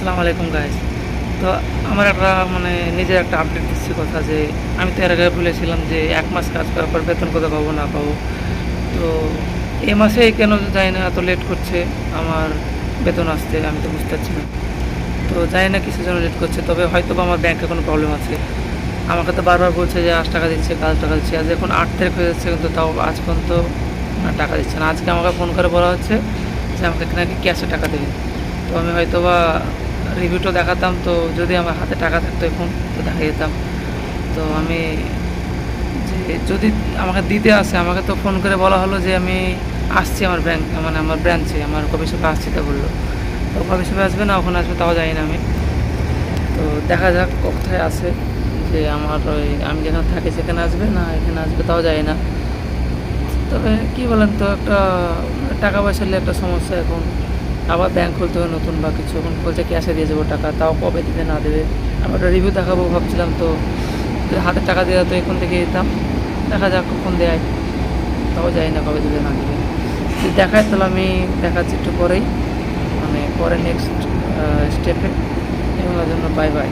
আসসালামু আলাইকুম গাইস। তো আমার একটা নিজের একটা আপডেট দিচ্ছি কথা যে আমি তো এর আগে বলেছিলাম যে ১ মাস কাজ করার পর বেতন কত পাবো না পাবো। তো এই মাসে কেন জানি না এত লেট করছে আমার বেতন আসতে, আমি তো বুঝতে পারছি না। তো জানি না কিসের জন্য লেট করছে, তবে হয়তোবা আমার ব্যাংকে কোনো প্রবলেম আছে। আমাকে তো বারবার বলছে যে আজ টাকা দিচ্ছে, কাল টাকা দিচ্ছে। আজ এখন ৮ তারিখ হয়ে যাচ্ছে কিন্তু তাও আজ পর্যন্ত টাকা দিচ্ছে না। আজকে আমাকে ফোন করে বলা হচ্ছে যে আমাকে নাকি ক্যাশে টাকা দেবে। তো আমি হয়তোবা রিভিউটা দেখাতাম, তো যদি আমার হাতে টাকা থাকতো এখন তো দেখা যেতাম। তো আমি যে যদি আমাকে দিতে আসে, আমাকে তো ফোন করে বলা হলো যে আমি আসছি আমার ব্যাংক আমার ব্রাঞ্চে, আমার কফি শপে আসছি তা বললো। তো কফি শপে আসবে না ওখানে আসবে তাও জানি না আমি। তো দেখা যাক কোথায় আসে, যে আমার ওই আমি যেখানে থাকি সেখানে আসবে না এখানে আসবে তাও জানি না। তবে কী বলেন তো, একটা টাকা পয়সা নিয়ে একটা সমস্যা এখন। আবার ব্যাংক খুলতে হবে নতুন বা কিছু, এখন বলছে ক্যাশে দিয়ে যাবো টাকা, তাও কবে দিবে না দেবে। আমি একটা রিভিউ দেখাবো ভাবছিলাম, তো যদি হাতে টাকা দেওয়া তো এখন থেকে দিতাম। দেখা যাক কখন দেয়, তাও জানি না কবে দেবে না দেবে। যদি দেখায় তাহলে আমি দেখাচ্ছি একটু পরেই, পরে নেক্সট স্টেপে। এগুলোর জন্য বাই বাই।